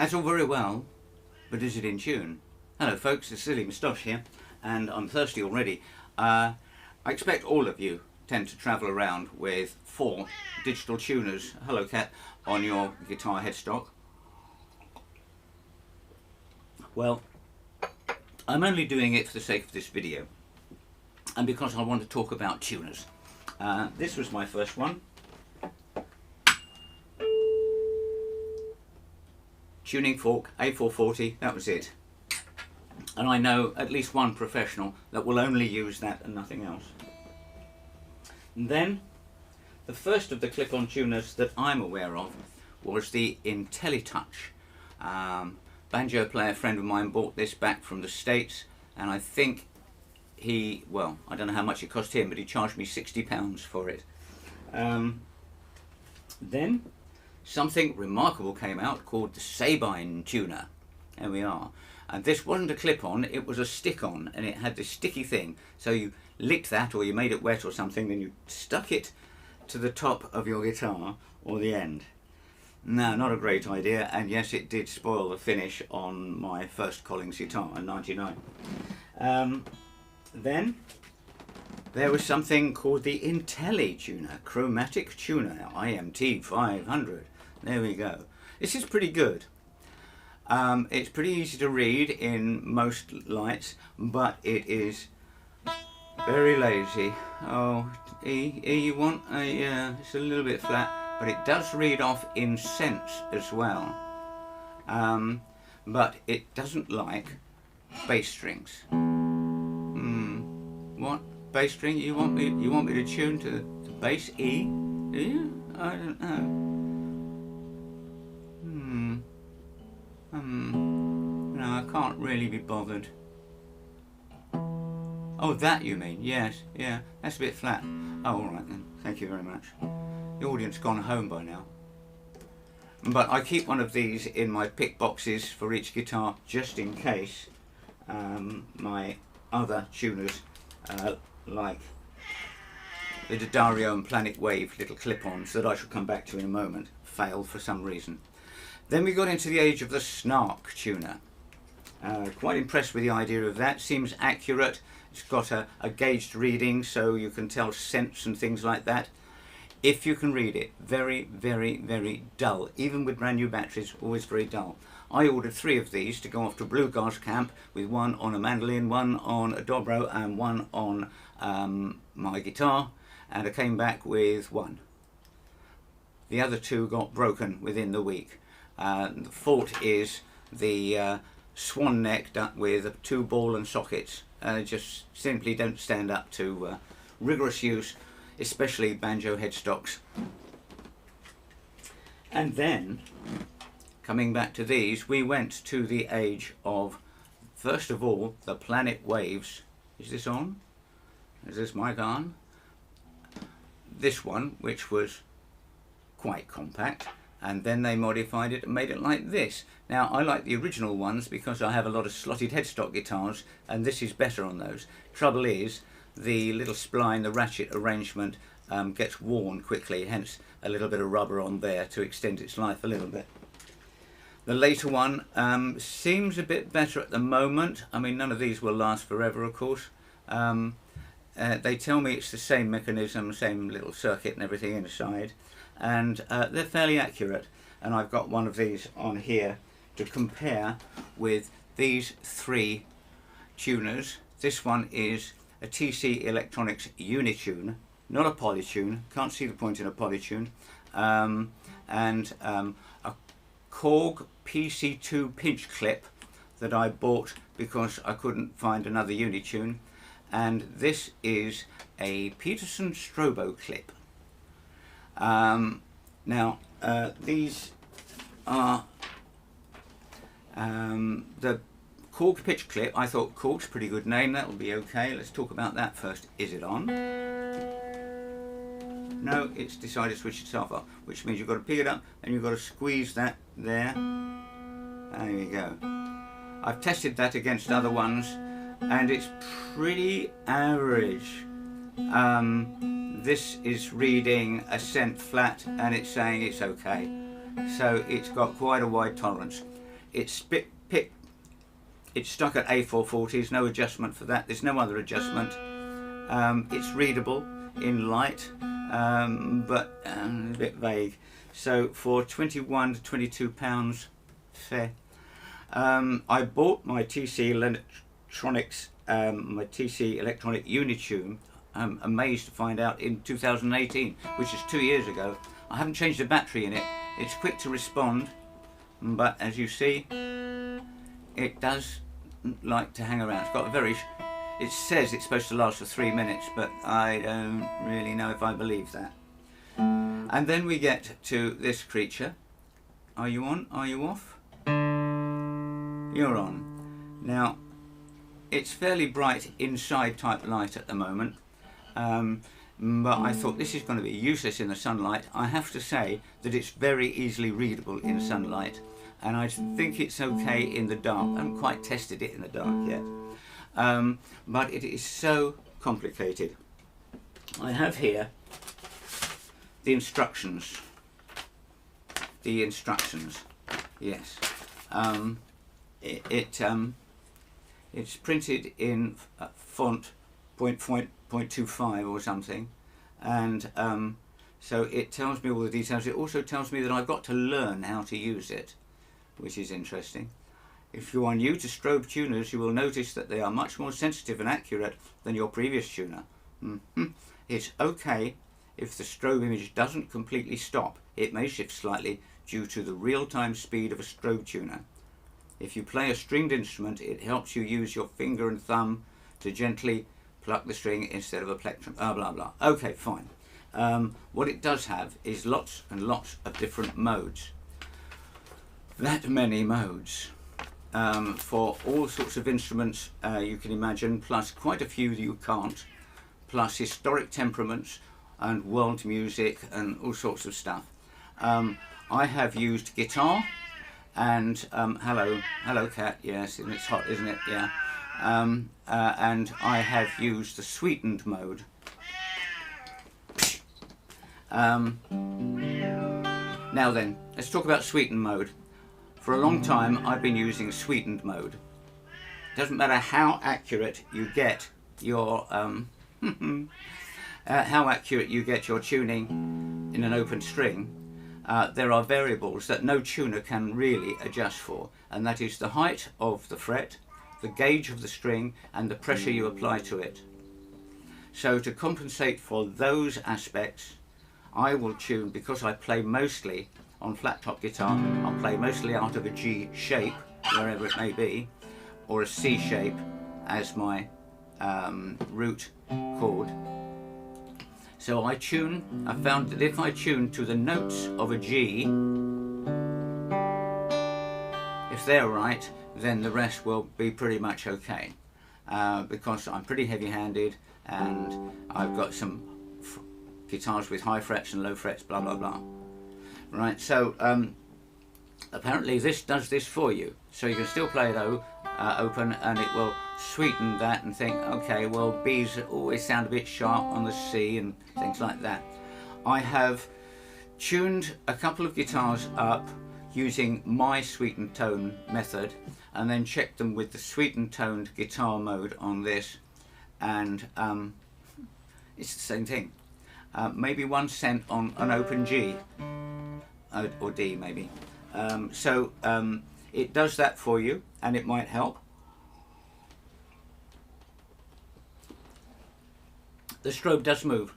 That's all very well, but is it in tune? Hello folks, it's Silly Moustache here, and I'm thirsty already. I expect all of you tend to travel around with 4 digital tuners, hello cat, on your guitar headstock. Well, I'm only doing it for the sake of this video, and because I want to talk about tuners. This was my first one. Tuning fork, A440, that was it. And I know at least one professional that will only use that and nothing else. And then, the first of the clip-on tuners that I'm aware of was the IntelliTouch. Banjo player friend of mine bought this back from the States, and I think he, well, I don't know how much it cost him, but he charged me £60 for it. Then something remarkable came out called the Sabine tuner. There we are. And this wasn't a clip-on, it was a stick-on, and it had this sticky thing. So you licked that, or you made it wet or something, then you stuck it to the top of your guitar, or the end. No, not a great idea, and yes, it did spoil the finish on my first Collins guitar in '99. Then there was something called the IntelliTuner, Chromatic Tuner, IMT 500. There we go. This is pretty good. It's pretty easy to read in most lights, but it is very lazy. Oh, E, you want a, it's a little bit flat, but it does read off in cents as well. But it doesn't like bass strings. What? Bass string? You want me to tune to the bass E? Do you? I don't know. No, I can't really be bothered. Oh, that you mean? Yes, yeah, that's a bit flat. Oh, all right then. Thank you very much. The audience gone home by now. But I keep one of these in my pick boxes for each guitar, just in case my other tuners, like the Dario and Planet Wave little clip-ons that I shall come back to in a moment, fail for some reason. Then we got into the age of the Snark tuner. Quite impressed with the idea of that. Seems accurate. It's got a gauged reading, so you can tell cents and things like that. If you can read it. Very, very, very dull. Even with brand new batteries, always very dull. I ordered 3 of these to go off to Bluegrass camp, with one on a mandolin, one on a dobro, and one on my guitar, and I came back with 1. The other 2 got broken within the week. The fault is the swan neck with 2 ball and sockets. Just simply don't stand up to rigorous use, especially banjo headstocks. And then, coming back to these, we went to the age of, first of all, the Planet Waves. Is this on? Is this mic on? This one, which was quite compact, and then they modified it and made it like this. Now, I like the original ones because I have a lot of slotted headstock guitars, and this is better on those. Trouble is, the little spline, the ratchet arrangement gets worn quickly, hence a little bit of rubber on there to extend its life a little bit. The later one seems a bit better at the moment. I mean, none of these will last forever, of course. They tell me it's the same mechanism, same little circuit and everything inside, and they're fairly accurate. And I've got one of these on here to compare with these 3 tuners. This one is a TC Electronics Unitune, not a polytune, can't see the point in a polytune, and a Korg PC2 Pitchclp that I bought because I couldn't find another Unitune, and this is a Peterson Stroboclip. Now, these are the Korg Pitchclp. I thought Korg's a pretty good name, that will be okay. Let's talk about that first. Is it on? No, it's decided to switch itself off, which means you've got to pick it up and you've got to squeeze that there. There you go. I've tested that against other ones and it's pretty average. This is reading a cent flat and it's saying it's okay. So it's got quite a wide tolerance. it's stuck at A440s, no adjustment for that, there's no other adjustment. It's readable in light, but a bit vague. So for £21 to £22, fair. I bought my TC Electronics, my TC Electronic Unitune, I'm amazed to find out, in 2018, which is 2 years ago. I haven't changed the battery in it. It's quick to respond, but as you see, it does like to hang around. It's got a very, it says it's supposed to last for 3 minutes, but I don't really know if I believe that. And then we get to this creature. Are you on? Are you off? You're on. Now, it's fairly bright inside type light at the moment, but I thought this is going to be useless in the sunlight. I have to say that it's very easily readable in sunlight, and I think it's okay in the dark. I haven't quite tested it in the dark yet, but it is so complicated. I have here the instructions. The instructions, yes. It's printed in font 0.25 or something, and so it tells me all the details. It also tells me that I've got to learn how to use it, which is interesting. If you are new to strobe tuners, you will notice that they are much more sensitive and accurate than your previous tuner. It's okay if the strobe image doesn't completely stop. It may shift slightly due to the real-time speed of a strobe tuner. If you play a stringed instrument, it helps you use your finger and thumb to gently pluck the string instead of a plectrum. Blah blah blah. Okay, fine. What it does have is lots and lots of different modes. That many modes for all sorts of instruments you can imagine, plus quite a few that you can't, plus historic temperaments and world music and all sorts of stuff. I have used guitar and hello cat, yes, and it's hot, isn't it? Yeah. And I have used the Sweetened mode. Now then, let's talk about Sweetened mode. For a long time I've been using Sweetened mode. Doesn't matter how accurate you get your tuning in an open string. There are variables that no tuner can really adjust for, and that is the height of the fret, the gauge of the string, and the pressure you apply to it. So to compensate for those aspects, I will tune, because I play mostly on flat top guitar, I'll play mostly out of a G shape, wherever it may be, or a C shape as my root chord. So I found that if I tune to the notes of a G, if they're right, then the rest will be pretty much okay. Because I'm pretty heavy-handed and I've got some guitars with high frets and low frets, blah blah blah. Right, so apparently this does this for you. So you can still play it open, and it will sweeten that and think, okay, well, B's always sound a bit sharp on the C and things like that. I have tuned a couple of guitars up using my sweetened tone method, and then checked them with the sweetened toned guitar mode on this, and it's the same thing. Maybe 1 cent on an open G, or D maybe. It does that for you, and it might help. The strobe does move,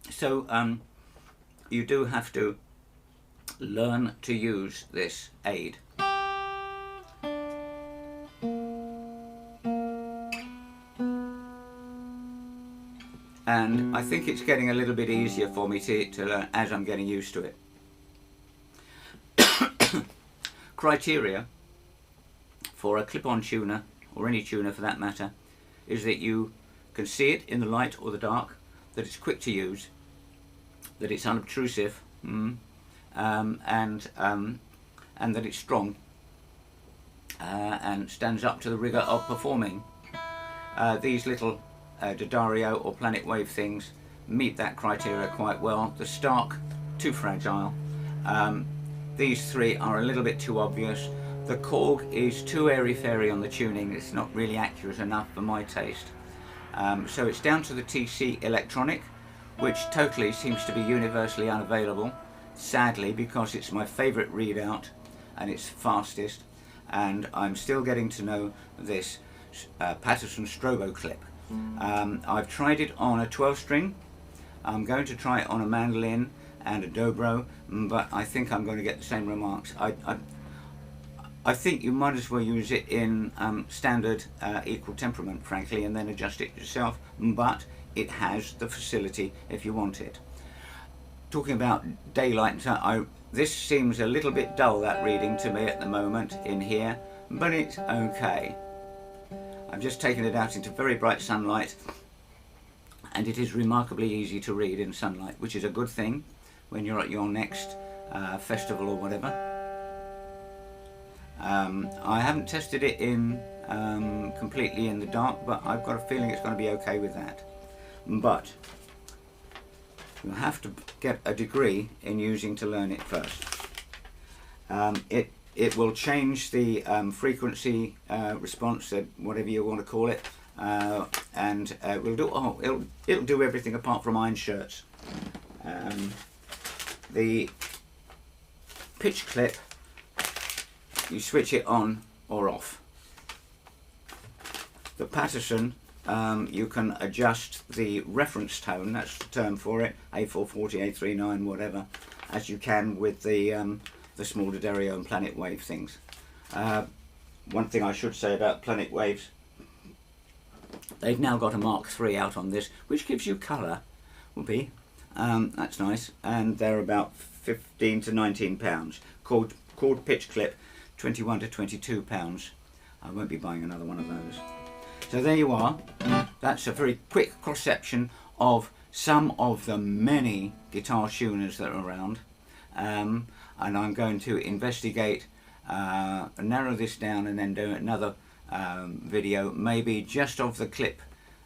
so you do have to learn to use this aid. And I think it's getting a little bit easier for me to learn as I'm getting used to it. Criteria for a clip-on tuner, or any tuner for that matter, is that you can see it in the light or the dark, that it's quick to use, that it's unobtrusive, and that it's strong and stands up to the rigour of performing. These little D'Addario or Planet Wave things meet that criteria quite well. The Snark, too fragile. These three are a little bit too obvious. the Korg is too airy-fairy on the tuning. It's not really accurate enough for my taste. So it's down to the TC Electronic, which totally seems to be universally unavailable, sadly, because it's my favourite readout and it's fastest, and I'm still getting to know this Paterson Stroboclip. I've tried it on a 12-string. I'm going to try it on a mandolin and a dobro, but I think I'm going to get the same remarks. I think you might as well use it in standard equal temperament, frankly, and then adjust it yourself, but it has the facility if you want it. Talking about daylight, this seems a little bit dull, that reading, to me at the moment in here, but it's okay. I've just taken it out into very bright sunlight, and it is remarkably easy to read in sunlight, which is a good thing when you're at your next festival or whatever. I haven't tested it in completely in the dark, but I've got a feeling it's going to be okay with that. But you'll have to get a degree in using to learn it first. It will change the frequency response, whatever you want to call it, and it'll do everything apart from iron shirts. The pitch clip, you switch it on or off. The Paterson, you can adjust the reference tone, that's the term for it, A440, A39, whatever, as you can with the small D'Addario and Planet Wave things. One thing I should say about Planet Waves, they've now got a Mark III out on this, which gives you colour, that's nice, and they're about 15 to 19 pounds. Korg Pitchclp, 21 to 22 pounds. I won't be buying another one of those. So there you are. That's a very quick cross-section of some of the many guitar tuners that are around. And I'm going to investigate, narrow this down, and then do another video, maybe just of the clip,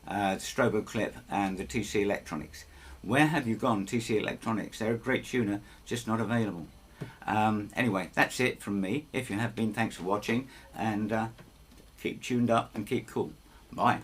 the Stroboclip and the TC Electronics. Where have you gone, TC Electronics? They're a great tuner, just not available. Anyway, that's it from me. If you have been, thanks for watching, and keep tuned up and keep cool. Bye.